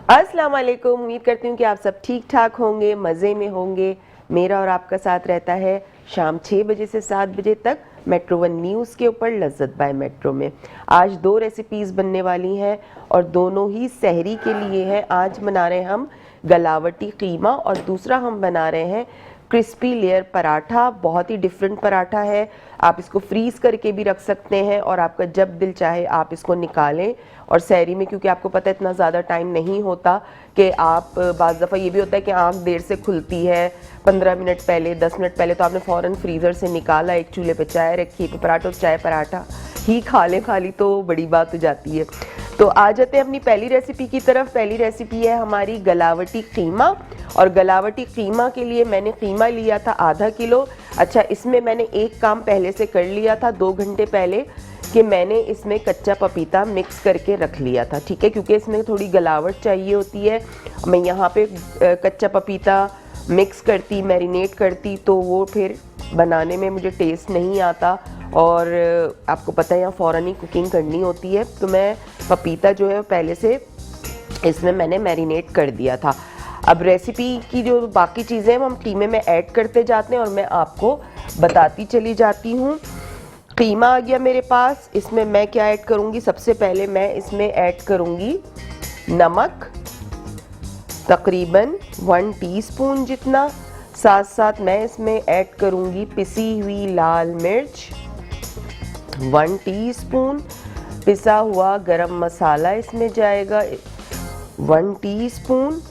अस्सलाम वालेकुम। उम्मीद करती हूँ कि आप सब ठीक ठाक होंगे, मज़े में होंगे। मेरा और आपका साथ रहता है शाम 6 बजे से 7 बजे तक मेट्रो वन न्यूज़ के ऊपर लज्जत बाय मेट्रो में। आज 2 रेसिपीज़ बनने वाली हैं और दोनों ही सहरी के लिए हैं। आज बना रहे हैं हम गलावटी कीमा और दूसरा हम बना रहे हैं क्रिस्पी लेयर पराठा। बहुत ही डिफरेंट पराठा है। आप इसको फ्रीज़ करके भी रख सकते हैं और आपका जब दिल चाहे आप इसको निकालें। और सहरी में क्योंकि आपको पता है इतना ज़्यादा टाइम नहीं होता कि आप बाज़ दफ़ा ये भी होता है कि आँख देर से खुलती है, 15 मिनट पहले 10 मिनट पहले तो आपने फ़ौरन फ्रीज़र से निकाला, एक चूल्हे पे चाय रखी, तो पराठा चाय पराठा ही खा लें खाली तो बड़ी बात हो जाती है। तो आ जाते हैं अपनी पहली रेसिपी की तरफ। पहली रेसिपी है हमारी गलावटी कीमा। और गलावटी कीमा के लिए मैंने कीमा लिया था आधा किलो। अच्छा, इसमें मैंने एक काम पहले से कर लिया था 2 घंटे पहले कि मैंने इसमें कच्चा पपीता मिक्स करके रख लिया था, ठीक है, क्योंकि इसमें थोड़ी गलावट चाहिए होती है। मैं यहाँ पे कच्चा पपीता मिक्स करती, मैरिनेट करती तो वो फिर बनाने में मुझे टेस्ट नहीं आता और आपको पता है यहाँ फ़ौरन ही कुकिंग करनी होती है। तो मैं पपीता जो है पहले से इसमें मैंने मैरिनेट कर दिया था। अब रेसिपी की जो बाकी चीज़ें हम कीमे में ऐड करते जाते हैं और मैं आपको बताती चली जाती हूँ। कीमा आ गया मेरे पास। इसमें मैं क्या ऐड करूँगी, सबसे पहले मैं इसमें ऐड करूँगी नमक, तकरीबन 1 टीस्पून जितना। साथ साथ मैं इसमें ऐड करूँगी पिसी हुई लाल मिर्च 1 टीस्पून। पिसा हुआ गरम मसाला इसमें जाएगा 1 टीस्पून।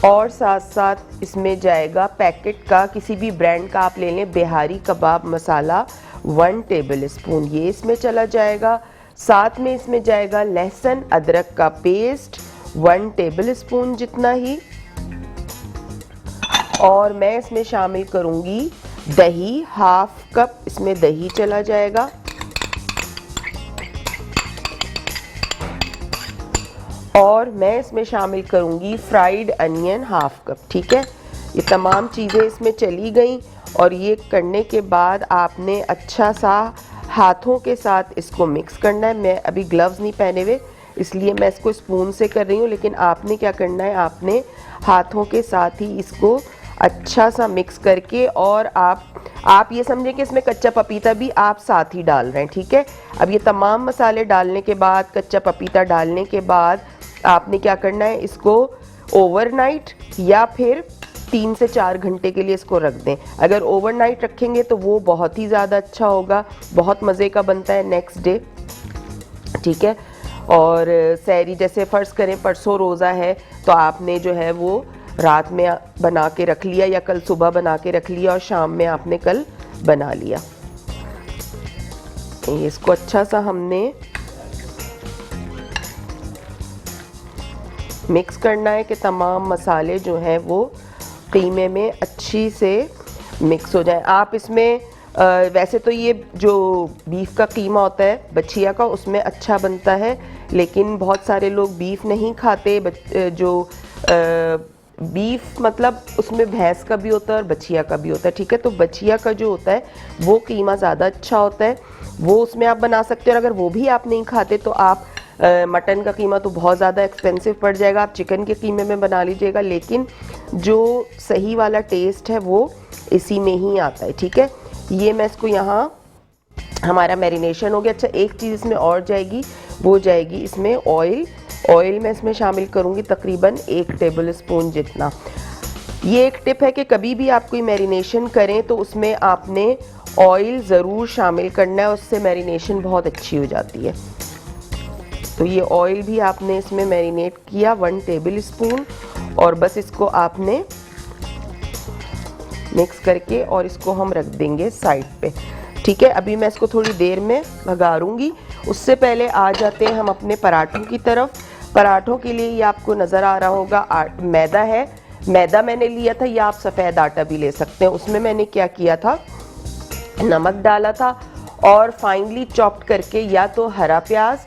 और साथ साथ इसमें जाएगा पैकेट का किसी भी ब्रांड का आप ले लें, बिहारी कबाब मसाला 1 टेबल स्पून, ये इसमें चला जाएगा। साथ में इसमें जाएगा लहसुन अदरक का पेस्ट 1 टेबल स्पून जितना ही। और मैं इसमें शामिल करूंगी दही, हाफ कप इसमें दही चला जाएगा। और मैं इसमें शामिल करूंगी फ्राइड अनियन हाफ कप, ठीक है। ये तमाम चीज़ें इसमें चली गई और ये करने के बाद आपने अच्छा सा हाथों के साथ इसको मिक्स करना है। मैं अभी ग्लव्स नहीं पहने हुए इसलिए मैं इसको स्पून से कर रही हूँ, लेकिन आपने क्या करना है, आपने हाथों के साथ ही इसको अच्छा सा मिक्स करके और आप ये समझें कि इसमें कच्चा पपीता भी आप साथ ही डाल रहे हैं, ठीक है। अब ये तमाम मसाले डालने के बाद, कच्चा पपीता डालने के बाद आपने क्या करना है, इसको ओवरनाइट या फिर 3 से 4 घंटे के लिए इसको रख दें। अगर ओवरनाइट रखेंगे तो वो बहुत ही ज़्यादा अच्छा होगा, बहुत मज़े का बनता है नेक्स्ट डे, ठीक है। और सहरी जैसे फ़र्ज़ करें परसों रोज़ा है तो आपने जो है वो रात में बना के रख लिया या कल सुबह बना के रख लिया और शाम में आपने कल बना लिया। इसको अच्छा सा हमने मिक्स करना है कि तमाम मसाले जो हैं वो कीमे में अच्छी से मिक्स हो जाए। आप इसमें वैसे तो ये जो बीफ का कीमा होता है बछिया का, उसमें अच्छा बनता है, लेकिन बहुत सारे लोग बीफ नहीं खाते। जो बीफ मतलब उसमें भैंस का भी होता है और बछिया का भी होता है, ठीक है। तो बछिया का जो होता है वो कीमा ज़्यादा अच्छा होता है, वो उसमें आप बना सकते हो। और अगर वो भी आप नहीं खाते तो आप मटन का कीमा तो बहुत ज़्यादा एक्सपेंसिव पड़ जाएगा, आप चिकन के कीमे में बना लीजिएगा, लेकिन जो सही वाला टेस्ट है वो इसी में ही आता है, ठीक है। ये मैं इसको यहाँ हमारा मैरिनेशन हो गया। अच्छा, एक चीज़ इसमें और जाएगी, वो जाएगी इसमें ऑयल। ऑयल मैं इसमें शामिल करूँगी तकरीबन 1 टेबल स्पून जितना। ये एक टिप है कि कभी भी आप कोई मैरिनेशन करें तो उसमें आपने ऑयल ज़रूर शामिल करना है, उससे मैरिनेशन बहुत अच्छी हो जाती है। तो ये ऑयल भी आपने इसमें मैरिनेट किया 1 टेबल स्पून और बस इसको आपने मिक्स करके और इसको हम रख देंगे साइड पे, ठीक है। अभी मैं इसको थोड़ी देर में भगारूंगी। उससे पहले आ जाते हैं हम अपने पराठों की तरफ। पराठों के लिए ये आपको नज़र आ रहा होगा मैदा है। मैदा मैंने लिया था या आप सफ़ेद आटा भी ले सकते हैं। उसमें मैंने क्या किया था, नमक डाला था और फाइनली चॉप्ड करके या तो हरा प्याज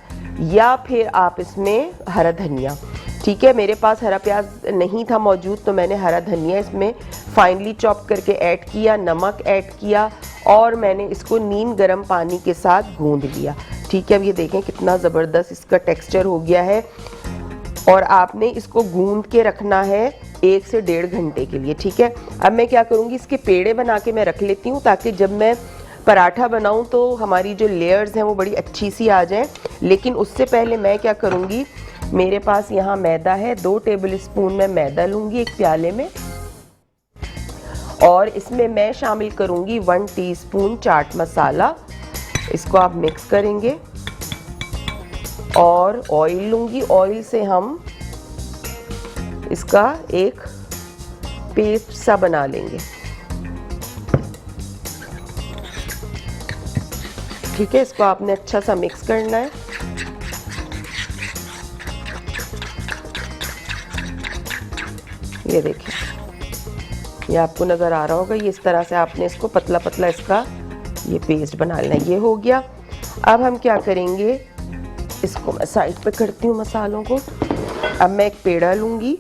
या फिर आप इसमें हरा धनिया, ठीक है। मेरे पास हरा प्याज नहीं था मौजूद तो मैंने हरा धनिया इसमें फाइनली चॉप करके ऐड किया, नमक ऐड किया और मैंने इसको नीम गर्म पानी के साथ गूंद लिया, ठीक है। अब ये देखें कितना ज़बरदस्त इसका टेक्सचर हो गया है। और आपने इसको गूंद के रखना है 1 से 1.5 घंटे के लिए, ठीक है। अब मैं क्या करूँगी, इसके पेड़े बना के मैं रख लेती हूँ ताकि जब मैं पराठा बनाऊँ तो हमारी जो लेयर्स हैं वो बड़ी अच्छी सी आ जाएं। लेकिन उससे पहले मैं क्या करूँगी, मेरे पास यहाँ मैदा है, 2 टेबल स्पून मैं मैदा लूँगी एक प्याले में, और इसमें मैं शामिल करूँगी 1 टीस्पून चाट मसाला। इसको आप मिक्स करेंगे और ऑयल लूँगी, ऑयल से हम इसका एक पेस्ट सा बना लेंगे, ठीक है। इसको आपने अच्छा सा मिक्स करना है। ये देखिए, ये आपको नज़र आ रहा होगा, ये इस तरह से आपने इसको पतला पतला इसका ये पेस्ट बना लेना है। ये हो गया। अब हम क्या करेंगे, इसको मैं साइड पे करती हूँ मसालों को। अब मैं एक पेड़ा लूँगी,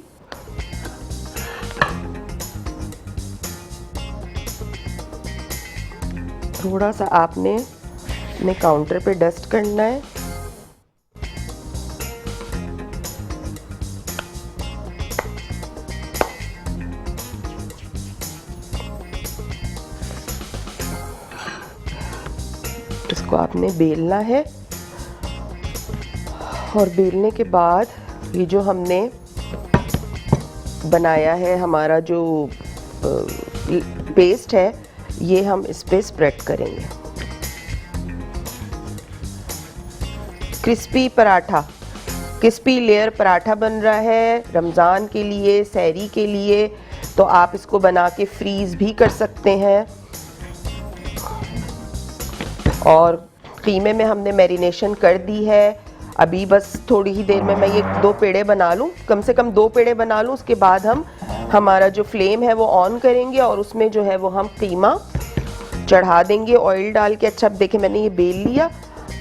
थोड़ा सा आपने अपने काउंटर पे डस्ट करना है। इसको आपने बेलना है और बेलने के बाद ये जो हमने बनाया है, हमारा जो पेस्ट है, ये हम इस पे स्प्रेड करेंगे। Crispy paratha, crispy layer paratha बन रहा है रमज़ान के लिए, सहरी के लिए। तो आप इसको बना के फ्रीज़ भी कर सकते हैं। और कीमे में हमने मैरिनेशन कर दी है। अभी बस थोड़ी ही देर में मैं ये 2 पेड़े बना लूँ, कम से कम 2 पेड़े बना लूँ। उसके बाद हम हमारा जो फ्लेम है वो ऑन करेंगे और उसमें जो है वो हम कीमा चढ़ा देंगे ऑयल डाल के। अच्छा, अब देखिए मैंने ये बेल लिया।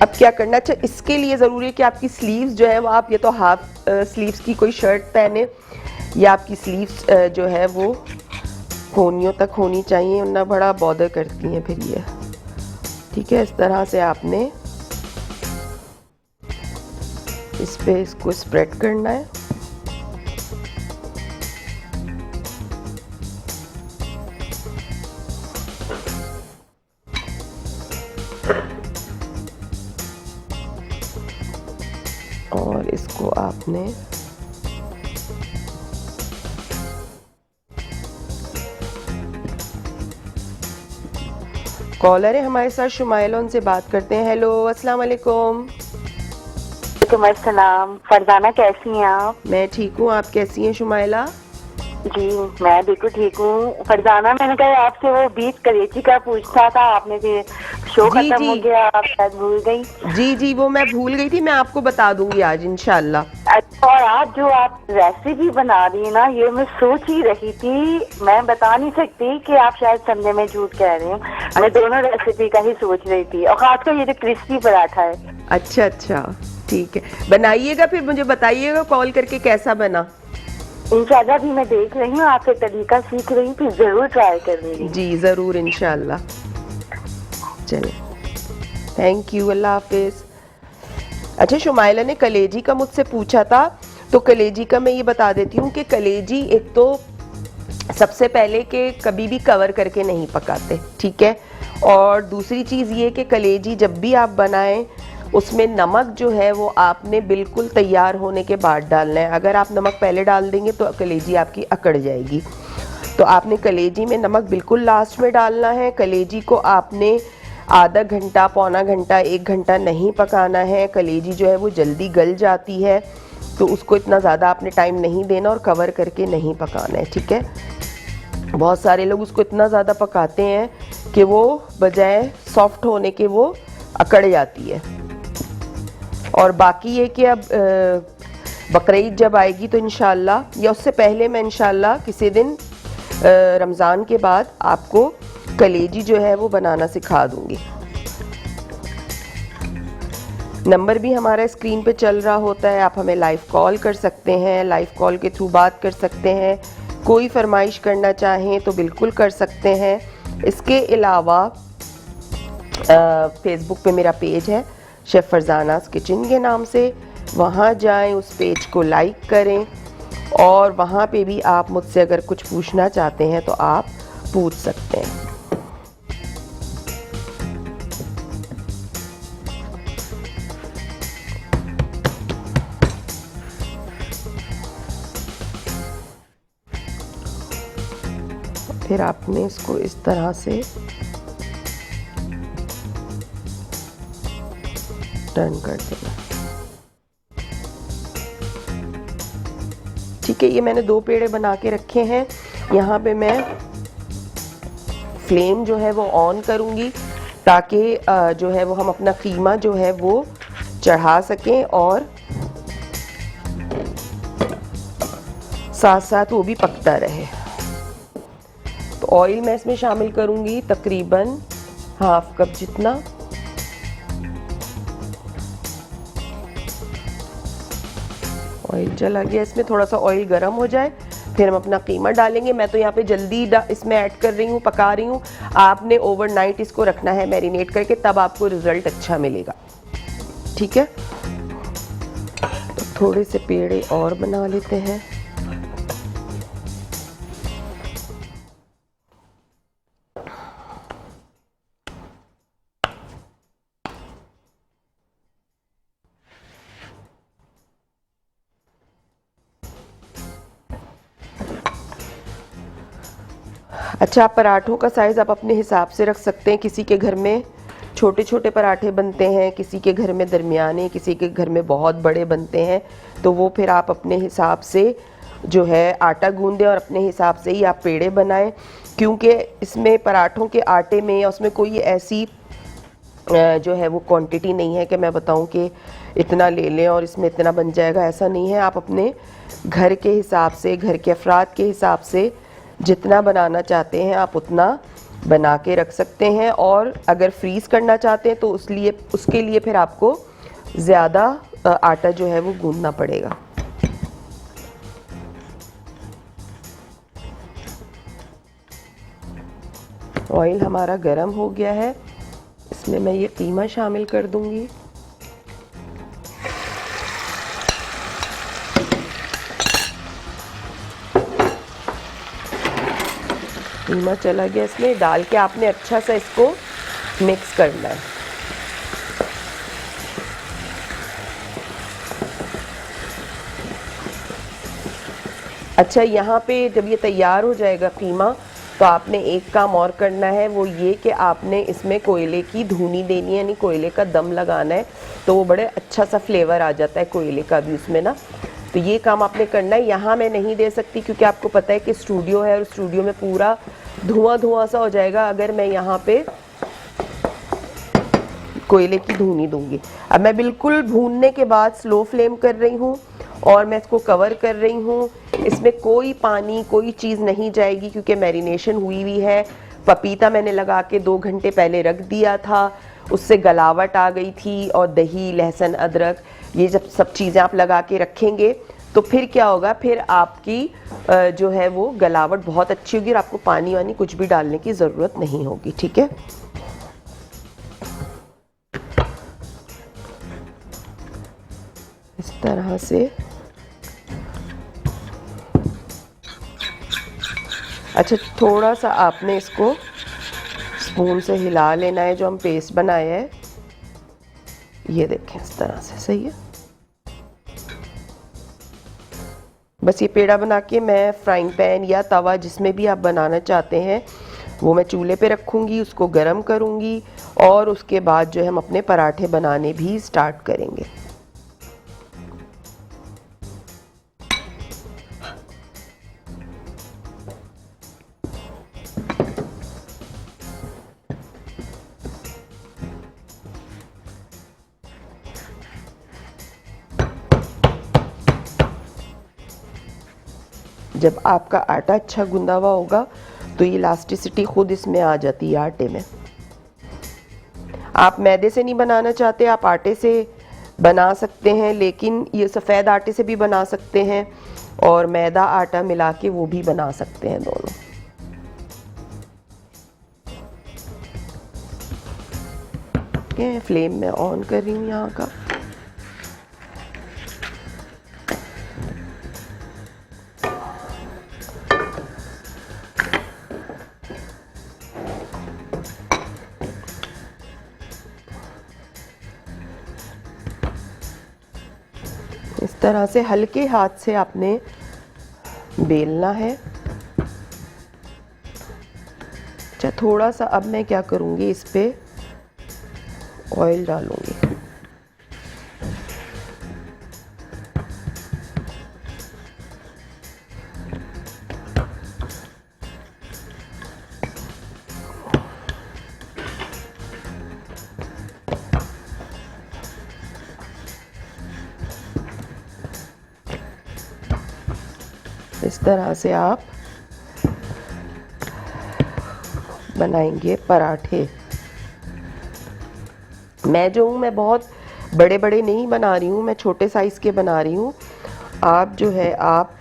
अब क्या करना, अच्छा इसके लिए ज़रूरी है कि आपकी स्लीव्स जो है वो आप या तो हाफ स्लीव्स की कोई शर्ट पहने, या आपकी स्लीव्स जो है वो कोहनियों तक होनी चाहिए, वरना बड़ा बॉदर करती हैं फिर ये, ठीक है। इस तरह से आपने इस पे इसको स्प्रेड करना है। और इसको आपने कॉलर है हमारे साथ, शुमाइला, उनसे बात करते हैं। हेलो, अस्सलाम वालेकुम। अस्सलाम। फरजाना कैसी हैं आप? मैं ठीक हूँ, आप कैसी हैं शुमाइला? जी मैं बिल्कुल ठीक हूँ। फरजाना, मैंने कहा आपसे वो बीफ कलेजी का पूछना था, आपने फिर शो खत्म हो गया, आप शायद भूल गई। जी जी, वो मैं भूल गई थी, मैं आपको बता दूंगी आज इंशाल्लाह। अच्छा, और आज जो आप रेसिपी बना रही है ना, ये मैं सोच ही रही थी, मैं बता नहीं सकती कि आप शायद समझे में झूठ कह रहे हैं। मैं दोनों रेसिपी का ही सोच रही थी, और खासकर ये जो क्रिस्पी पराठा है। अच्छा अच्छा, ठीक है, बनाइएगा फिर मुझे बताइएगा कॉल करके कैसा बना। इंशाल्लाह भी मैं देख रही हूँ, आपसे तरीका सीख रही हूँ, फिर जरूर ट्राई करूंगी। जी जरूर इंशाल्लाह। चलिए, थैंक यू, अल्लाह हाफिज। अच्छा, शुमाइला ने कलेजी का मुझसे पूछा था, तो कलेजी का मैं ये बता देती हूँ कि कलेजी एक तो सबसे पहले कि कभी भी कवर करके नहीं पकाते, ठीक है। और दूसरी चीज़ ये कि कलेजी जब भी आप बनाएं उसमें नमक जो है वो आपने बिल्कुल तैयार होने के बाद डालना है। अगर आप नमक पहले डाल देंगे तो कलेजी आपकी अकड़ जाएगी। तो आपने कलेजी में नमक बिल्कुल लास्ट में डालना है। कलेजी को आपने आधा घंटा, पौना घंटा, 1 घंटा नहीं पकाना है। कलेजी जो है वो जल्दी गल जाती है, तो उसको इतना ज़्यादा आपने टाइम नहीं देना और कवर करके नहीं पकाना है, ठीक है। बहुत सारे लोग उसको इतना ज़्यादा पकाते हैं कि वो बजाय सॉफ्ट होने के वो अकड़ जाती है। और बाकी ये कि अब बकरीद जब आएगी तो इंशाल्लाह, या उससे पहले मैं इंशाल्लाह किसी दिन रमज़ान के बाद आपको कलेजी जो है वो बनाना सिखा दूंगी। नंबर भी हमारा स्क्रीन पे चल रहा होता है, आप हमें लाइव कॉल कर सकते हैं, लाइव कॉल के थ्रू बात कर सकते हैं। कोई फरमाइश करना चाहें तो बिल्कुल कर सकते हैं। इसके अलावा फेसबुक पे मेरा पेज है शेफ़ फरजानास किचन के नाम से, वहाँ जाएं, उस पेज को लाइक करें और वहाँ पे भी आप मुझसे अगर कुछ पूछना चाहते हैं तो आप पूछ सकते हैं। फिर आपने इसको इस तरह से टर्न कर देना। ठीक है, ये मैंने 2 पेड़े बना के रखे हैं। यहाँ पे मैं फ्लेम जो है वो ऑन करूँगी ताकि जो है वो हम अपना कीमा जो है वो चढ़ा सकें और साथ साथ वो भी पकता रहे। तो ऑयल मैं इसमें शामिल करूँगी तकरीबन हाफ कप जितना। ऑयल चला गया, इसमें थोड़ा सा ऑयल गर्म हो जाए फिर हम अपना कीमा डालेंगे। मैं तो यहाँ पे जल्दी इसमें ऐड कर रही हूँ, पका रही हूँ। आपने ओवरनाइट इसको रखना है मैरिनेट करके, तब आपको रिजल्ट अच्छा मिलेगा। ठीक है, तो थोड़े से पेड़े और बना लेते हैं। अच्छा, पराठों का साइज़ आप अपने हिसाब से रख सकते हैं। किसी के घर में छोटे छोटे पराठे बनते हैं, किसी के घर में दरमियाने, किसी के घर में बहुत बड़े बनते हैं। तो वो फिर आप अपने हिसाब से जो है आटा गूंदें और अपने हिसाब से ही आप पेड़े बनाएं, क्योंकि इसमें पराठों के आटे में या उसमें कोई ऐसी जो है वो क्वांटिटी नहीं है कि मैं बताऊं कि इतना ले लें और इसमें इतना बन जाएगा। ऐसा नहीं है। आप अपने घर के हिसाब से, घर के अफराद के हिसाब से जितना बनाना चाहते हैं आप उतना बना के रख सकते हैं। और अगर फ्रीज़ करना चाहते हैं तो उसके लिए फिर आपको ज़्यादा आटा जो है वो गूंदना पड़ेगा। ऑयल हमारा गर्म हो गया है, इसमें मैं ये कीमा शामिल कर दूंगी। कीमा चला गया, इसमें डाल के आपने अच्छा सा इसको मिक्स करना है। अच्छा, यहाँ पे जब ये तैयार हो जाएगा कीमा, तो आपने एक काम और करना है, वो ये कि आपने इसमें कोयले की धुनी देनी है, यानी कोयले का दम लगाना है। तो वो बड़े अच्छा सा फ्लेवर आ जाता है कोयले का भी उसमें ना। तो ये काम आपने करना है। यहाँ मैं नहीं दे सकती क्योंकि आपको पता है कि स्टूडियो है और स्टूडियो में पूरा धुआं धुआं सा हो जाएगा अगर मैं यहाँ पे कोयले की धुनी दूंगी। अब मैं बिल्कुल भूनने के बाद स्लो फ्लेम कर रही हूँ और मैं इसको कवर कर रही हूँ। इसमें कोई पानी, कोई चीज़ नहीं जाएगी क्योंकि मैरिनेशन हुई हुई है। पपीता मैंने लगा के 2 घंटे पहले रख दिया था, उससे गलावट आ गई थी। और दही, लहसुन, अदरक, ये जब सब चीज़ें आप लगा के रखेंगे तो फिर क्या होगा, फिर आपकी जो है वो गलावट बहुत अच्छी होगी और आपको पानी वानी कुछ भी डालने की ज़रूरत नहीं होगी। ठीक है, इस तरह से। अच्छा, थोड़ा सा आपने इसको स्पून से हिला लेना है जो हम पेस्ट बनाया है। ये देखें, इस तरह से सही है। बस ये पेड़ा बना के मैं फ्राइंग पैन या तवा जिसमें भी आप बनाना चाहते हैं वो मैं चूल्हे पे रखूँगी, उसको गरम करूँगी और उसके बाद जो है हम अपने पराठे बनाने भी स्टार्ट करेंगे। जब आपका आटा अच्छा गूंदा हुआ होगा तो ये इलास्टिसिटी खुद इसमें आ जाती है आटे में। आप मैदे से नहीं बनाना चाहते, आप आटे से बना सकते हैं, लेकिन ये सफ़ेद आटे से भी बना सकते हैं और मैदा आटा मिला के वो भी बना सकते हैं, दोनों। फ्लेम में ऑन कर रही हूँ यहाँ का। इस तरह से हल्के हाथ से आपने बेलना है। अच्छा, थोड़ा सा अब मैं क्या करूँगी, इस पे ऑयल डालूँगी। इस तरह से आप बनाएंगे पराठे। मैं जो हूँ, मैं बहुत बड़े बड़े नहीं बना रही हूँ, मैं छोटे साइज़ के बना रही हूँ। आप जो है, आप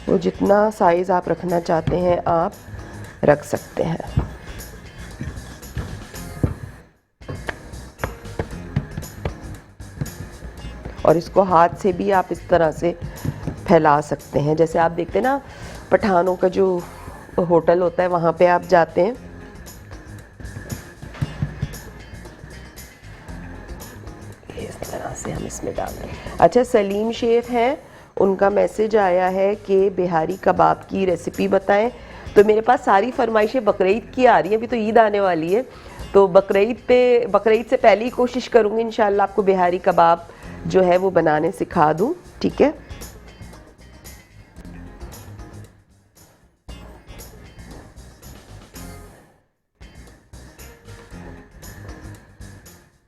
वो जितना साइज़ आप रखना चाहते हैं आप रख सकते हैं। और इसको हाथ से भी आप इस तरह से फैला सकते हैं। जैसे आप देखते हैं ना, पठानों का जो होटल होता है वहाँ पे आप जाते हैं, इस तरह से हम इसमें डाल दें। अच्छा, सलीम शेख हैं, उनका मैसेज आया है कि बिहारी कबाब की रेसिपी बताएं। तो मेरे पास सारी फरमाइशें बकरीद की आ रही हैं, अभी तो ईद आने वाली है, तो बकरीद से पहले ही कोशिश करूँगी इंशाल्लाह आपको बिहारी कबाब जो है वो बनाने सिखा दूँ। ठीक है,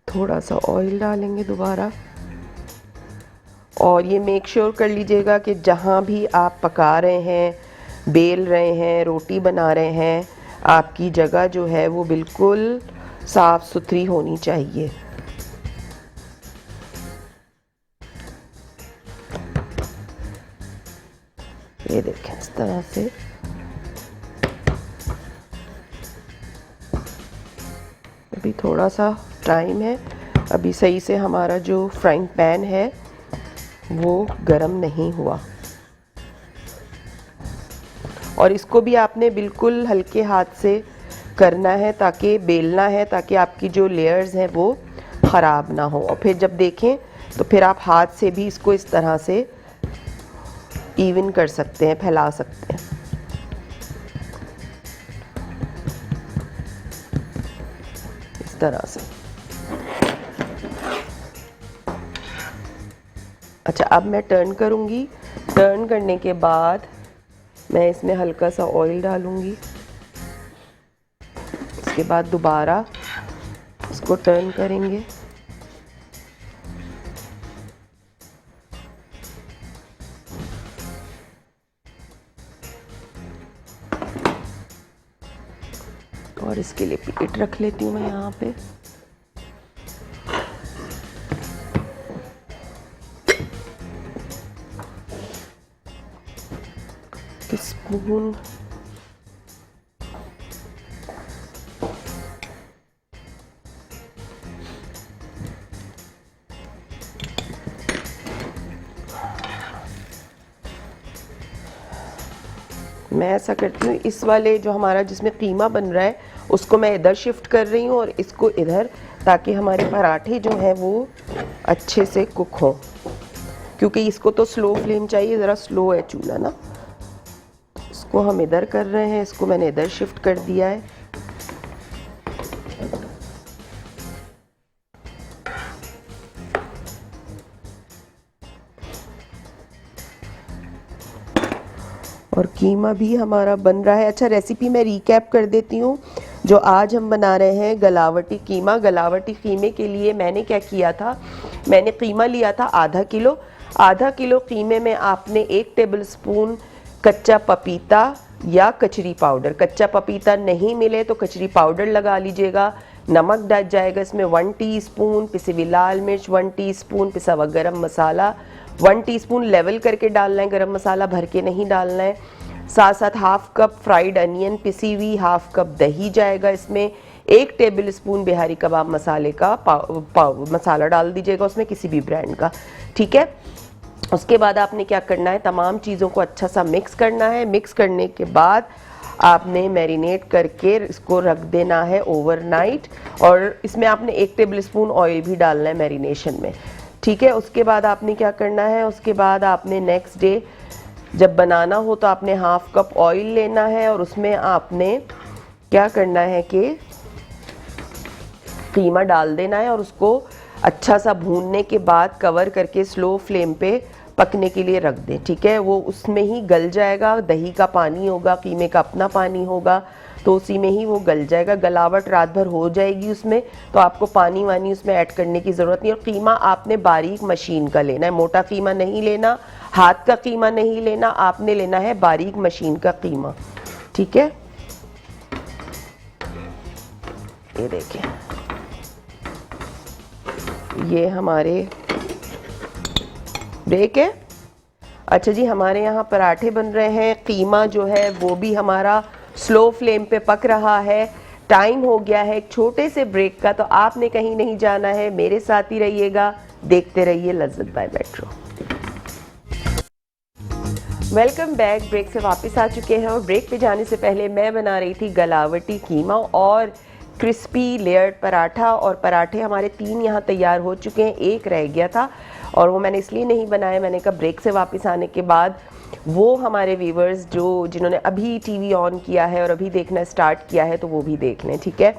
थोड़ा सा ऑयल डालेंगे दोबारा। और ये मेक श्योर कर लीजिएगा कि जहाँ भी आप पका रहे हैं, बेल रहे हैं, रोटी बना रहे हैं, आपकी जगह जो है वो बिल्कुल साफ़ सुथरी होनी चाहिए। ये देखें, इस तरह से अभी थोड़ा सा टाइम है, अभी सही से हमारा जो फ्राइंग पैन है वो गरम नहीं हुआ। और इसको भी आपने बिल्कुल हल्के हाथ से करना है, ताकि बेलना है, ताकि आपकी जो लेयर्स हैं वो ख़राब ना हो। और फिर जब देखें तो फिर आप हाथ से भी इसको इस तरह से इवन कर सकते हैं, फैला सकते हैं। इस तरह से। अच्छा, अब मैं टर्न करूँगी। टर्न करने के बाद मैं इसमें हल्का सा ऑयल डालूँगी। इसके बाद दोबारा इसको टर्न करेंगे। और इसके लिए प्लेट रख लेती हूँ मैं यहाँ पे। स्पून मैं ऐसा करती हूँ, इस वाले जो हमारा जिसमें कीमा बन रहा है उसको मैं इधर शिफ्ट कर रही हूँ और इसको इधर, ताकि हमारे पराठे जो हैं वो अच्छे से कुक हों। क्योंकि इसको तो स्लो फ्लेम चाहिए, ज़रा स्लो है चूल्हा ना। इसको हम इधर कर रहे हैं, इसको मैंने इधर शिफ्ट कर दिया है। और कीमा भी हमारा बन रहा है। अच्छा, रेसिपी मैं रिकैप कर देती हूँ। जो आज हम बना रहे हैं गलावटी कीमा। गलावटी कीमे के लिए मैंने क्या किया था, मैंने कीमा लिया था आधा किलो। आधा किलो कीमे में आपने 1 टेबलस्पून कच्चा पपीता या कचरी पाउडर, कच्चा पपीता नहीं मिले तो कचरी पाउडर लगा लीजिएगा। नमक डल जाएगा इसमें 1 टीस्पून, पिसी हुई लाल मिर्च 1 टीस्पून, पिसा हुआ गरम मसाला 1 टीस्पून, लेवल करके डालना है गरम मसाला, भर के नहीं डालना है। साथ साथ हाफ कप फ्राइड अनियन पिसी हुई, हाफ कप दही जाएगा इसमें। 1 टेबलस्पून बिहारी कबाब मसाले का मसाला डाल दीजिएगा उसमें, किसी भी ब्रांड का। ठीक है, उसके बाद आपने क्या करना है, तमाम चीज़ों को अच्छा सा मिक्स करना है। मिक्स करने के बाद आपने मैरिनेट करके इसको रख देना है ओवरनाइट। और इसमें आपने 1 टेबलस्पून ऑयल भी डालना है मैरिनेशन में। ठीक है। उसके बाद आपने क्या करना है, उसके बाद आपने नेक्स्ट डे जब बनाना हो तो आपने हाफ कप ऑयल लेना है और उसमें आपने क्या करना है कि कीमा डाल देना है और उसको अच्छा सा भूनने के बाद कवर करके स्लो फ्लेम पे पकने के लिए रख दें। ठीक है, वो उसमें ही गल जाएगा, दही का पानी होगा, कीमे का अपना पानी होगा, तो उसी में ही वो गल जाएगा। गलावट रात भर हो जाएगी उसमें, तो आपको पानी वानी उसमें ऐड करने की ज़रूरत नहीं। और कीमा आपने बारीक मशीन का लेना है, मोटा कीमा नहीं लेना, हाथ का कीमा नहीं लेना, आपने लेना है बारीक मशीन का कीमा। ठीक है, ये देखें, ये हमारे ब्रेक है। अच्छा जी, हमारे यहाँ पराठे बन रहे हैं, कीमा जो है वो भी हमारा स्लो फ्लेम पे पक रहा है। टाइम हो गया है एक छोटे से ब्रेक का, तो आपने कहीं नहीं जाना है, मेरे साथ ही रहिएगा, देखते रहिए Lazzat by Metro. Welcome back. Break से वापस आ चुके हैं और ब्रेक पे जाने से पहले मैं बना रही थी गलावटी कीमा और क्रिस्पी लेयर्ड पराठा, और पराठे हमारे 3 यहाँ तैयार हो चुके हैं, एक रह गया था और वो मैंने इसलिए नहीं बनाया, मैंने कहा ब्रेक से वापस आने के बाद वो हमारे व्यूवर्स जिन्होंने अभी टीवी ऑन किया है और अभी देखना स्टार्ट किया है तो वो भी देख लें। ठीक है,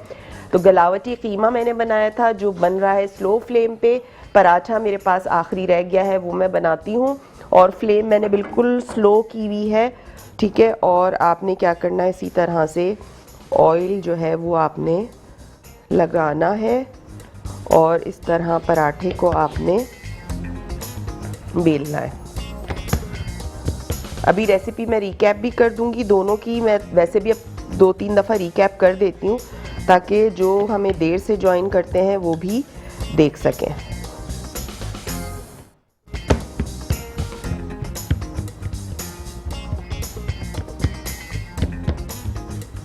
तो गलावटी कीमा मैंने बनाया था जो बन रहा है स्लो फ्लेम पे। पराठा मेरे पास आखिरी रह गया है, वो मैं बनाती हूँ और फ्लेम मैंने बिल्कुल स्लो की हुई है। ठीक है, और आपने क्या करना है, इसी तरह से ऑयल जो है वो आपने लगाना है और इस तरह पराठे को आपने बेलना है। अभी रेसिपी मैं रिकैप भी कर दूंगी दोनों की, मैं वैसे भी अब 2-3 दफ़ा रिकैप कर देती हूँ ताकि जो हमें देर से ज्वाइन करते हैं वो भी देख सकें।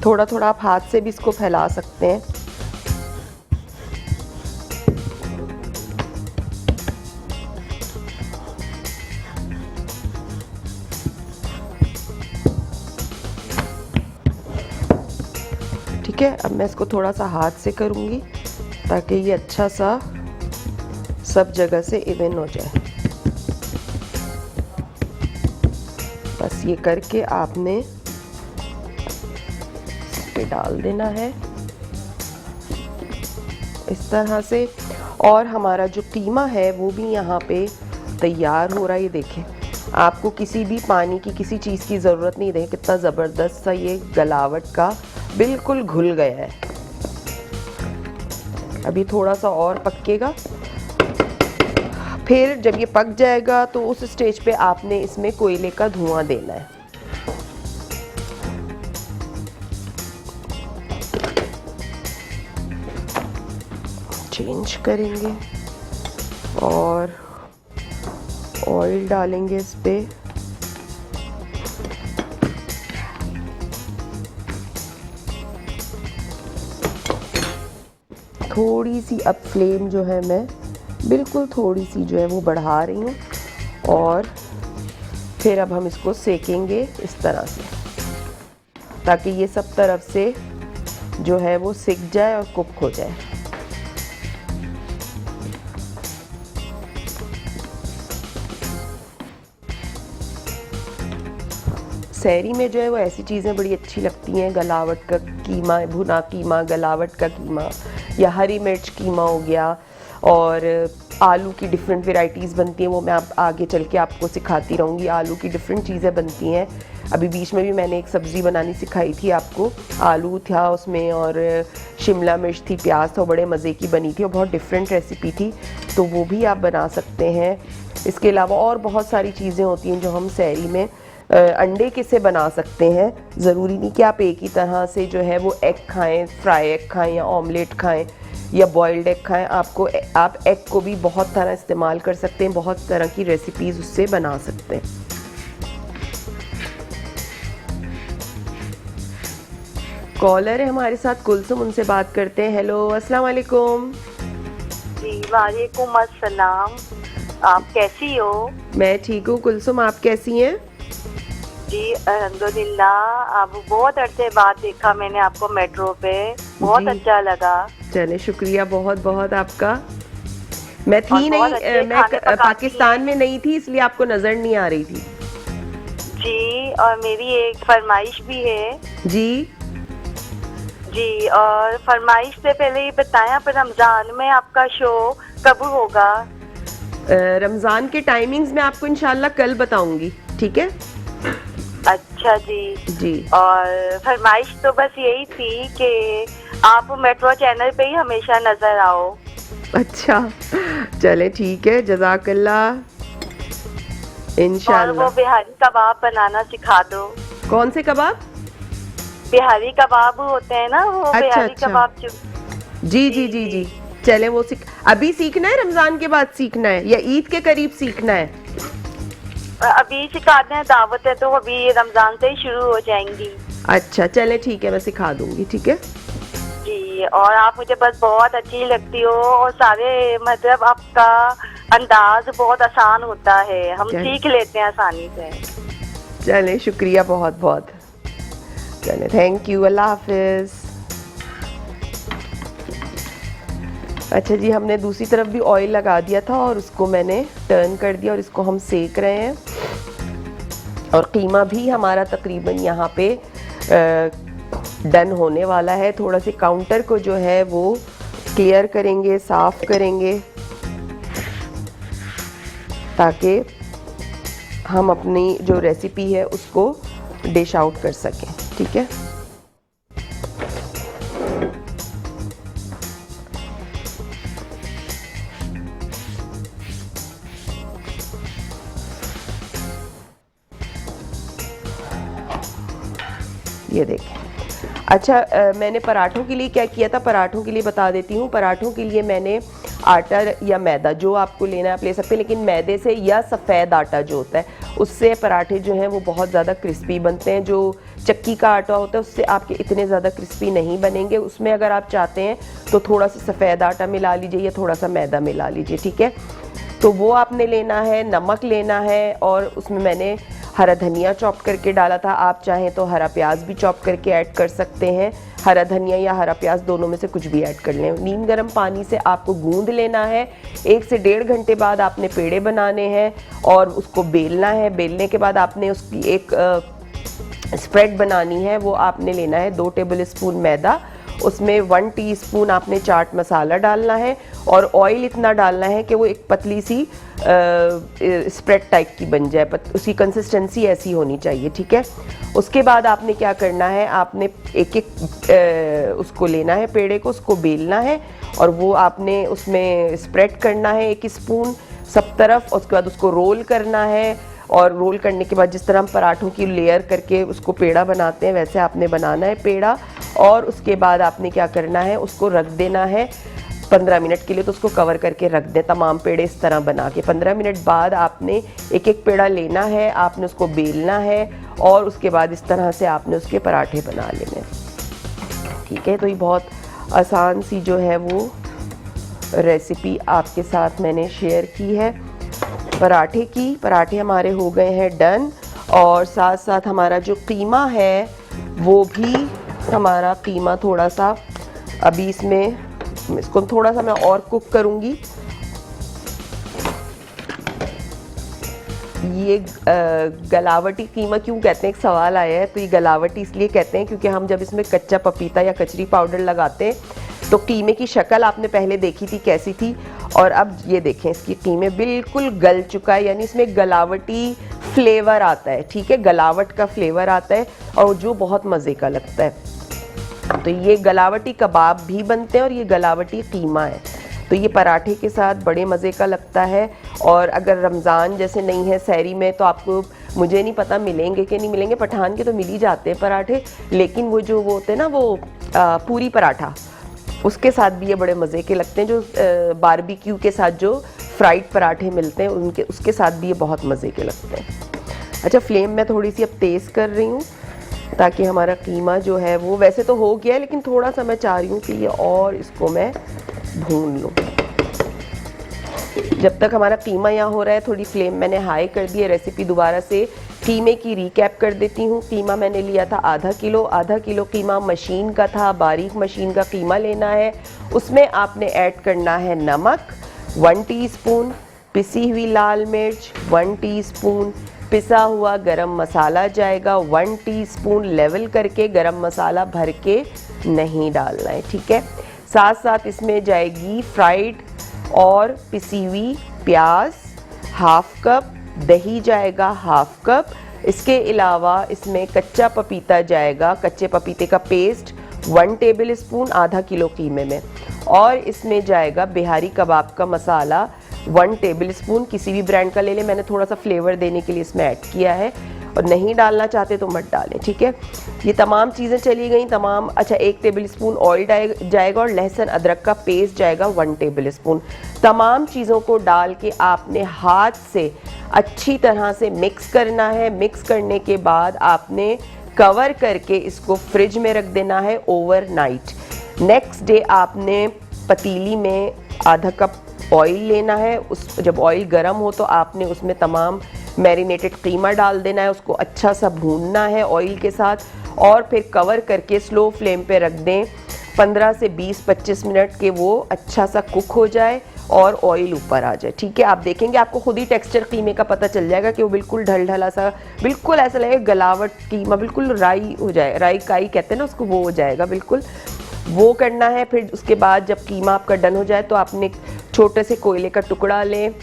थोड़ा थोड़ा आप हाथ से भी इसको फैला सकते हैं। ठीक है, अब मैं इसको थोड़ा सा हाथ से करूँगी ताकि ये अच्छा सा सब जगह से इवन हो जाए। बस ये करके आपने इस पे डाल देना है इस तरह से। और हमारा जो कीमा है वो भी यहाँ पे तैयार हो रहा है। ये देखें, आपको किसी भी पानी की किसी चीज़ की ज़रूरत नहीं। देखें कितना ज़बरदस्त सा ये गलावट का बिल्कुल घुल गया है। अभी थोड़ा सा और पकेगा, फिर जब ये पक जाएगा तो उस स्टेज पे आपने इसमें कोयले का धुआं देना है। चेंज करेंगे और ऑयल डालेंगे इस पे। थोड़ी सी अब फ्लेम जो है मैं बिल्कुल थोड़ी सी जो है वो बढ़ा रही हूँ और फिर अब हम इसको सेकेंगे इस तरह से ताकि ये सब तरफ से जो है वो सिक जाए और कुक हो जाए। सहरी में जो है वो ऐसी चीज़ें बड़ी अच्छी लगती हैं, गलावट का कीमा, भुना कीमा, गलावट का कीमा, या हरी मिर्च कीमा हो गया, और आलू की डिफरेंट वेराइटीज़ बनती हैं, वो मैं आप आगे चल के आपको सिखाती रहूँगी। आलू की डिफरेंट चीज़ें बनती हैं। अभी बीच में भी मैंने एक सब्ज़ी बनानी सिखाई थी आपको, आलू था उसमें और शिमला मिर्च थी, प्याज था, बड़े मज़े की बनी थी और बहुत डिफरेंट रेसिपी थी, तो वो भी आप बना सकते हैं। इसके अलावा और बहुत सारी चीज़ें होती हैं जो हम सहरी में अंडे के से बना सकते हैं। ज़रूरी नहीं कि आप एक ही तरह से जो है वो एग खाएं, फ्राई एग खाएं या ऑमलेट खाएं या बॉइल्ड एग खाएं। आप एग को भी बहुत तरह इस्तेमाल कर सकते हैं, बहुत तरह की रेसिपीज़ उससे बना सकते हैं। कॉलर है हमारे साथ कुलसुम, उनसे बात करते हैं। हेलो, अस्सलाम वालेकुम। जी वालेकुम अस्सलाम, आप कैसी हो? मैं ठीक हूँ कुलसुम, आप कैसी हैं? जी अल्हम्दुलिल्लाह, अब बहुत अरसे बाद देखा मैंने आपको मेट्रो पे, बहुत जी। अच्छा लगा। चले, शुक्रिया बहुत बहुत आपका। मैं और थी बहुत नहीं, अच्छे मैं खाने पकाती पाकिस्तान में नहीं थी, इसलिए आपको नजर नहीं आ रही थी। जी, और मेरी एक फरमाइश भी है जी। जी। और फरमाइश से पहले ये बताएं, आप रमजान में आपका शो कब होगा? रमजान के टाइमिंग्स मैं आपको इंशाल्लाह कल बताऊंगी, ठीक है? अच्छा जी। जी। और फरमाइश तो बस यही थी कि आप मेट्रो चैनल पे ही हमेशा नजर आओ। अच्छा, चले ठीक है, जज़ाकल्लाह, और वो इंशाल्लाह। बिहारी कबाब बनाना सिखा दो। कौन से कबाब? बिहारी कबाब होते हैं ना, वो अच्छा, बिहारी अच्छा। कबाब जो। जी जी जी जी। चले, वो अभी सीखना है, रमजान के बाद सीखना है या ईद के करीब सीखना है? अभी सिखाते हैं, दावत है तो अभी रमजान से ही शुरू हो जाएंगी। अच्छा, चले ठीक है, मैं सिखा दूंगी, ठीक है? जी। और आप मुझे बस बहुत अच्छी लगती हो, और सारे मतलब आपका अंदाज बहुत आसान होता है, हम चल। सीख लेते हैं आसानी से। चले, शुक्रिया बहुत बहुत। चले, थैंक यू, अल्लाह हाफिज। अच्छा जी, हमने दूसरी तरफ भी ऑयल लगा दिया था और उसको मैंने टर्न कर दिया और इसको हम सेक रहे हैं। और कीमा भी हमारा तकरीबन यहाँ पे डन होने वाला है। थोड़ा से काउंटर को जो है वो क्लियर करेंगे, साफ करेंगे, ताकि हम अपनी जो रेसिपी है उसको डिश आउट कर सकें, ठीक है? ये देखें। अच्छा, मैंने पराठों के लिए क्या किया था, पराठों के लिए बता देती हूँ। पराठों के लिए मैंने आटा या मैदा, जो आपको लेना है आप ले सकते हैं, लेकिन मैदे से या सफ़ेद आटा जो होता है उससे पराठे जो हैं वो बहुत ज़्यादा क्रिस्पी बनते हैं। जो चक्की का आटा होता है उससे आपके इतने ज़्यादा क्रिस्पी नहीं बनेंगे। उसमें अगर आप चाहते हैं तो थोड़ा सा सफ़ेद आटा मिला लीजिए या थोड़ा सा मैदा मिला लीजिए, ठीक है? तो वो आपने लेना है, नमक लेना है, और उसमें मैंने हरा धनिया चॉप करके डाला था। आप चाहें तो हरा प्याज भी चॉप करके ऐड कर सकते हैं। हरा धनिया या हरा प्याज दोनों में से कुछ भी ऐड कर लें। नीम गर्म पानी से आपको गूंद लेना है। 1 से 1.5 घंटे बाद आपने पेड़े बनाने हैं और उसको बेलना है। बेलने के बाद आपने उसकी एक स्प्रेड बनानी है। वो आपने लेना है 2 टेबल स्पून मैदा, उसमें 1 टीस्पून आपने चाट मसाला डालना है और ऑयल इतना डालना है कि वो एक पतली सी स्प्रेड टाइप की बन जाए, उसकी कंसिस्टेंसी ऐसी होनी चाहिए, ठीक है? उसके बाद आपने क्या करना है, आपने एक एक उसको लेना है, पेड़े को, उसको बेलना है और वो आपने उसमें स्प्रेड करना है 1 स्पून सब तरफ। उसके बाद उसको रोल करना है और रोल करने के बाद जिस तरह हम पराठों की लेयर करके उसको पेड़ा बनाते हैं वैसे आपने बनाना है पेड़ा। और उसके बाद आपने क्या करना है, उसको रख देना है 15 मिनट के लिए। तो उसको कवर करके रख दें तमाम पेड़े इस तरह बना के। 15 मिनट बाद आपने एक एक पेड़ा लेना है, आपने उसको बेलना है और उसके बाद इस तरह से आपने उसके पराठे बना लेने, ठीक है? तो ये बहुत आसान सी जो है वो रेसिपी आपके साथ मैंने शेयर की है पराठे की। पराठे हमारे हो गए हैं डन, और साथ साथ हमारा जो कीमा है वो भी, हमारा कीमा थोड़ा सा अभी इसको थोड़ा सा मैं और कुक करूँगी। ये गलावटी कीमा क्यों कहते हैं, एक सवाल आया है। तो ये गलावटी इसलिए कहते हैं क्योंकि हम जब इसमें कच्चा पपीता या कचरी पाउडर लगाते हैं तो कीमे की शक्ल आपने पहले देखी थी कैसी थी, और अब ये देखें इसकी कीमे बिल्कुल गल चुका है, यानी इसमें गलावटी फ्लेवर आता है, ठीक है? गलावट का फ्लेवर आता है और जो बहुत मज़े का लगता है। तो ये गलावटी कबाब भी बनते हैं और ये गलावटी कीमा है। तो ये पराठे के साथ बड़े मज़े का लगता है। और अगर रमज़ान जैसे नहीं है, सहरी में, तो आपको, मुझे नहीं पता मिलेंगे कि नहीं मिलेंगे, पठान के तो मिल ही जाते हैं पराठे, लेकिन वो जो वो होते हैं ना, वो पूरी पराठा, उसके साथ भी ये बड़े मज़े के लगते हैं। जो बारबेक्यू के साथ जो फ्राइड पराठे मिलते हैं उनके, उसके साथ भी ये बहुत मज़े के लगते हैं। अच्छा, फ्लेम मैं थोड़ी सी अब तेज़ कर रही हूँ ताकि हमारा कीमा जो है वो, वैसे तो हो गया है लेकिन थोड़ा सा मैं चाह रही हूँ कि ये और इसको मैं भून लूँ। जब तक हमारा कीमा यहाँ हो रहा है, थोड़ी फ्लेम मैंने हाई कर दी है। रेसिपी दोबारा से कीमे की रिकैप कर देती हूँ। कीमा मैंने लिया था आधा किलो कीमा मशीन का था, बारीक मशीन का कीमा लेना है। उसमें आपने ऐड करना है नमक, 1 टीस्पून पिसी हुई लाल मिर्च, 1 टीस्पून पिसा हुआ गरम मसाला जाएगा, 1 टीस्पून लेवल करके गरम मसाला भर के नहीं डालना है, ठीक है। साथ साथ इसमें जाएगी फ्राइड और पिसी हुई प्याज, हाफ कप दही जाएगा, हाफ कप। इसके अलावा इसमें कच्चा पपीता जाएगा, कच्चे पपीते का पेस्ट 1 टेबल स्पून आधा किलो कीमे में। और इसमें जाएगा बिहारी कबाब का मसाला 1 टेबल स्पून, किसी भी ब्रांड का ले लें, मैंने थोड़ा सा फ्लेवर देने के लिए इसमें ऐड किया है, और नहीं डालना चाहते तो मत डालें, ठीक है। ये तमाम चीज़ें चली गई तमाम। अच्छा, 1 टेबल स्पून ऑयल जाएगा और लहसुन अदरक का पेस्ट जाएगा 1 टेबल स्पून। तमाम चीज़ों को डाल के आपने हाथ से अच्छी तरह से मिक्स करना है। मिक्स करने के बाद आपने कवर करके इसको फ्रिज में रख देना है ओवरनाइट। नेक्स्ट डे आपने पतीली में आधा कप ऑयल लेना है। उस जब ऑयल गर्म हो तो आपने उसमें तमाम मैरिनेटेड कीमा डाल देना है, उसको अच्छा सा भूनना है ऑयल के साथ, और फिर कवर करके स्लो फ्लेम पे रख दें 15 से 20-25 मिनट के वो अच्छा सा कुक हो जाए और ऑयल ऊपर आ जाए, ठीक है। आप देखेंगे आपको खुद ही टेक्सचर कीमे का पता चल जाएगा कि वो बिल्कुल ढलढला सा, बिल्कुल ऐसा लगेगा गलावट कीमा बिल्कुल राई हो जाए, राई काई कहते हैं ना उसको, वो हो जाएगा बिल्कुल, वो करना है। फिर उसके बाद जब कीमा आपका डन हो जाए तो आपने छोटे से कोयले का टुकड़ा लें,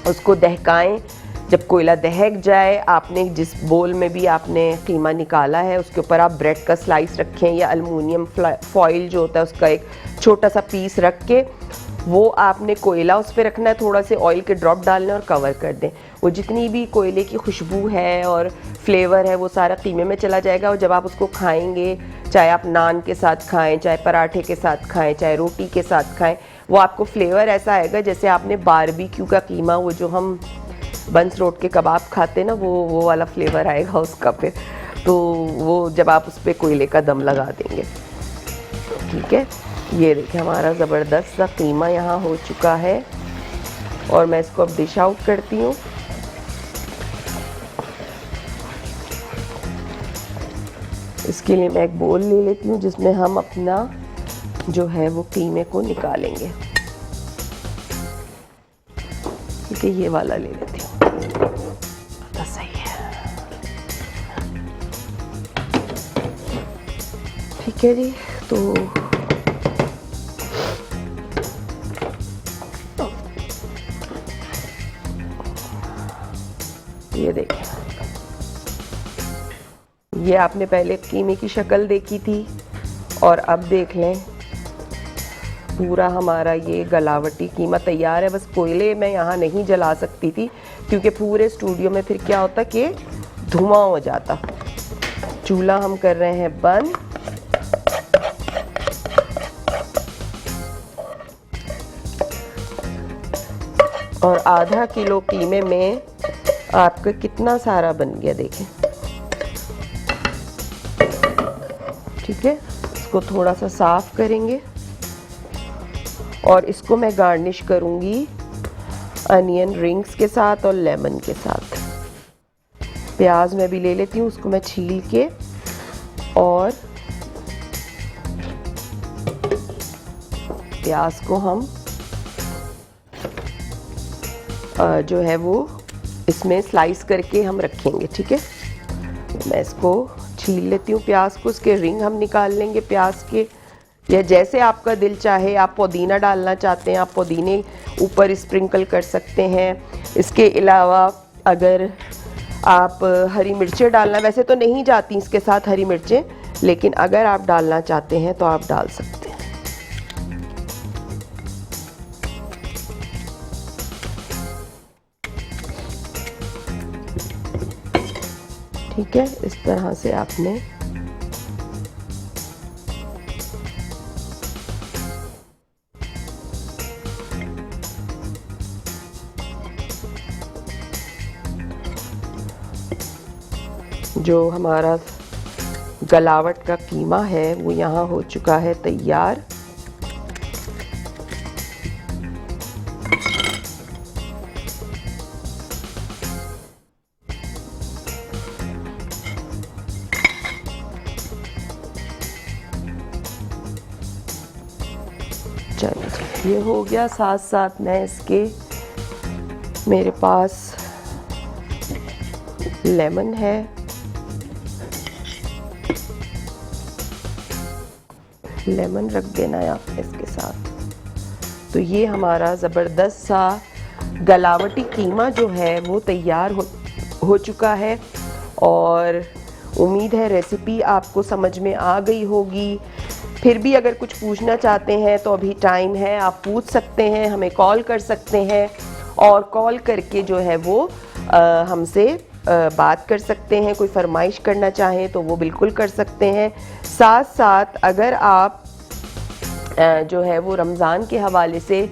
उसको दहकाएं। जब कोयला दहक जाए आपने जिस बोल में भी आपने कीमा निकाला है उसके ऊपर आप ब्रेड का स्लाइस रखें या एल्युमिनियम फॉइल जो होता है उसका एक छोटा सा पीस रख के वो आपने कोयला उस पर रखना है, थोड़ा से ऑयल के ड्रॉप डालने और कवर कर दें। वो जितनी भी कोयले की खुशबू है और फ्लेवर है वो सारा कीमे में चला जाएगा, और जब आप उसको खाएंगे, चाहे आप नान के साथ खाएं, चाहे पराठे के साथ खाएं, चाहे रोटी के साथ खाएं, वो आपको फ्लेवर ऐसा आएगा जैसे आपने बारबेक्यू का कीमा, वो जो हम बंस रोड के कबाब खाते हैं ना, वो वाला फ्लेवर आएगा उसका। फिर तो वो जब आप उस पर कोयले का दम लगा देंगे, ठीक है। ये देखिए हमारा ज़बरदस्त सा कीमा यहाँ हो चुका है, और मैं इसको अब डिश आउट करती हूँ। इसके लिए मैं एक बोल ले लेती हूँ जिसमें हम अपना जो है वो कीमे को निकालेंगे, ठीक है। ये वाला ले लेती हूँ, तो सही है, ठीक है जी। तो ये देखिए, ये आपने पहले कीमे की शक्ल देखी थी, और अब देख लें पूरा हमारा ये गलावटी कीमा तैयार है। बस कोयले मैं यहाँ नहीं जला सकती थी क्योंकि पूरे स्टूडियो में फिर क्या होता कि धुआं हो जाता। चूल्हा हम कर रहे हैं बंद। और आधा किलो कीमे में आपका कितना सारा बन गया देखें, ठीक है। इसको थोड़ा सा साफ करेंगे और इसको मैं गार्निश करूंगी अनियन रिंग्स के साथ और लेमन के साथ। प्याज मैं भी ले लेती हूँ, उसको मैं छील के, और प्याज को हम जो है वो इसमें स्लाइस करके हम रखेंगे, ठीक है। मैं इसको छील लेती हूँ प्याज को, उसके रिंग हम निकाल लेंगे प्याज के, या जैसे आपका दिल चाहे। आप पुदीना डालना चाहते हैं आप पुदीने ऊपर स्प्रिंकल कर सकते हैं। इसके अलावा अगर आप हरी मिर्चें डालना, वैसे तो नहीं जाती इसके साथ हरी मिर्चें, लेकिन अगर आप डालना चाहते हैं तो आप डाल सकते हैं। ठीक है, इस तरह से आपने जो हमारा गलावट का कीमा है वो यहाँ हो चुका है तैयार। चलिए। ये हो गया। साथ साथ मैं इसके, मेरे पास लेमन है, लेमन रख देना है आपने इसके साथ। तो ये हमारा ज़बरदस्त सा गलावटी कीमा जो है वो तैयार हो चुका है। और उम्मीद है रेसिपी आपको समझ में आ गई होगी। फिर भी अगर कुछ पूछना चाहते हैं तो अभी टाइम है, आप पूछ सकते हैं, हमें कॉल कर सकते हैं और कॉल करके जो है वो हमसे बात कर सकते हैं। कोई फरमाइश करना चाहें तो वो बिल्कुल कर सकते हैं। साथ साथ अगर आप जो है वो रमज़ान के हवाले से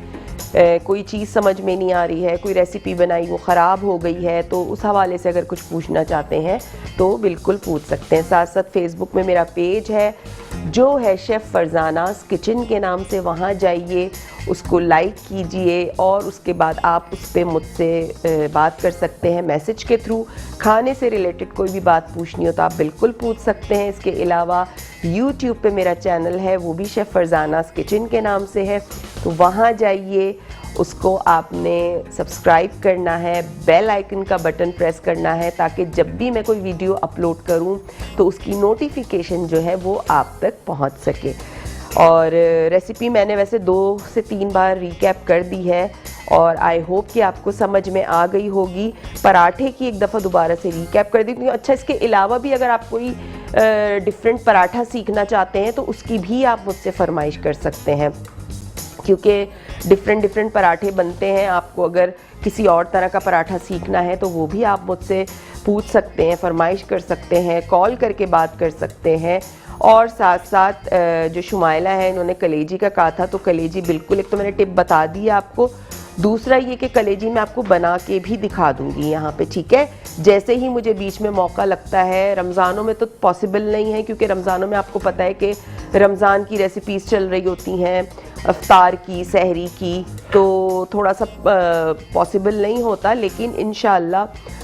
कोई चीज़ समझ में नहीं आ रही है, कोई रेसिपी बनाई वो ख़राब हो गई है, तो उस हवाले से अगर कुछ पूछना चाहते हैं तो बिल्कुल पूछ सकते हैं। साथ साथ फेसबुक में मेरा पेज है जो है शेफ़ फरजानास किचन के नाम से, वहाँ जाइए, उसको लाइक कीजिए और उसके बाद आप उस पर मुझसे बात कर सकते हैं मैसेज के थ्रू। खाने से रिलेटेड कोई भी बात पूछनी हो तो आप बिल्कुल पूछ सकते हैं। इसके अलावा यूट्यूब पे मेरा चैनल है, वो भी शेफ़ फरजानास किचन के नाम से है, तो वहाँ जाइए, उसको आपने सब्सक्राइब करना है, बेल आइकन का बटन प्रेस करना है ताकि जब भी मैं कोई वीडियो अपलोड करूं तो उसकी नोटिफिकेशन जो है वो आप तक पहुंच सके। और रेसिपी मैंने वैसे 2 से 3 बार रिकैप कर दी है और आई होप कि आपको समझ में आ गई होगी। पराठे की एक दफ़ा दोबारा से रिकैप कर दी। अच्छा, इसके अलावा भी अगर आप कोई डिफरेंट पराठा सीखना चाहते हैं तो उसकी भी आप मुझसे फरमाइश कर सकते हैं, क्योंकि डिफरेंट पराठे बनते हैं। आपको अगर किसी और तरह का पराठा सीखना है तो वो भी आप मुझसे पूछ सकते हैं, फरमाइश कर सकते हैं, कॉल करके बात कर सकते हैं। और साथ साथ जो शुमाइला है, इन्होंने कलेजी का कहा था, तो कलेजी बिल्कुल, एक तो मैंने टिप बता दी है आपको, दूसरा ये कि कलेजी मैं आपको बना के भी दिखा दूंगी यहाँ पे, ठीक है। जैसे ही मुझे बीच में मौका लगता है, रमज़ानों में तो पॉसिबल नहीं है क्योंकि रमज़ानों में आपको पता है कि रमज़ान की रेसिपीज़ चल रही होती हैं, अफ्तार की, सहरी की, तो थोड़ा सा पॉसिबल नहीं होता। लेकिन इंशाअल्लाह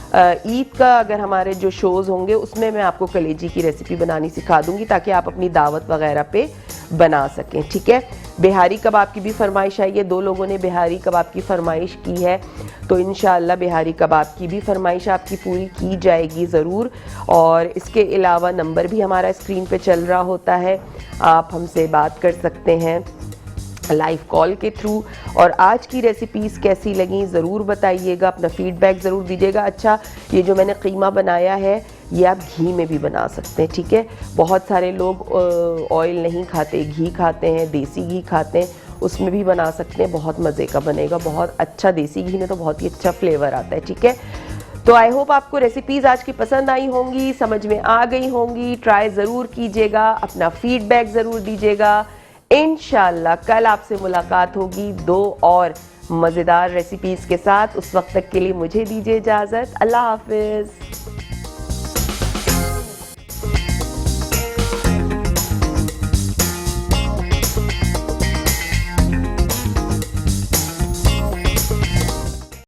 ईद का अगर हमारे जो शोज़ होंगे उसमें मैं आपको कलेजी की रेसिपी बनानी सिखा दूंगी ताकि आप अपनी दावत वगैरह पे बना सकें, ठीक है। बिहारी कबाब की भी फरमाइश आई है, 2 लोगों ने बिहारी कबाब की फरमाइश की है, तो इंशाअल्लाह बिहारी कबाब की भी फरमाइश आपकी पूरी की जाएगी ज़रूर। और इसके अलावा नंबर भी हमारा स्क्रीन पे चल रहा होता है, आप हमसे बात कर सकते हैं लाइव कॉल के थ्रू। और आज की रेसिपीज़ कैसी लगी ज़रूर बताइएगा, अपना फीडबैक ज़रूर दीजिएगा। अच्छा, ये जो मैंने कीमा बनाया है ये आप घी में भी बना सकते हैं, ठीक है। बहुत सारे लोग ऑयल नहीं खाते, घी खाते हैं, देसी घी खाते हैं, उसमें भी बना सकते हैं, बहुत मज़े का बनेगा, बहुत अच्छा। देसी घी में तो बहुत ही अच्छा फ्लेवर आता है, ठीक है। तो आई होप आपको रेसिपीज़ आज की पसंद आई होंगी, समझ में आ गई होंगी। ट्राई ज़रूर कीजिएगा, अपना फीडबैक ज़रूर दीजिएगा। इंशाल्लाह कल आपसे मुलाकात होगी 2 और मज़ेदार रेसिपीज़ के साथ। उस वक्त तक के लिए मुझे दीजिए इजाज़त। अल्लाह हाफिज़।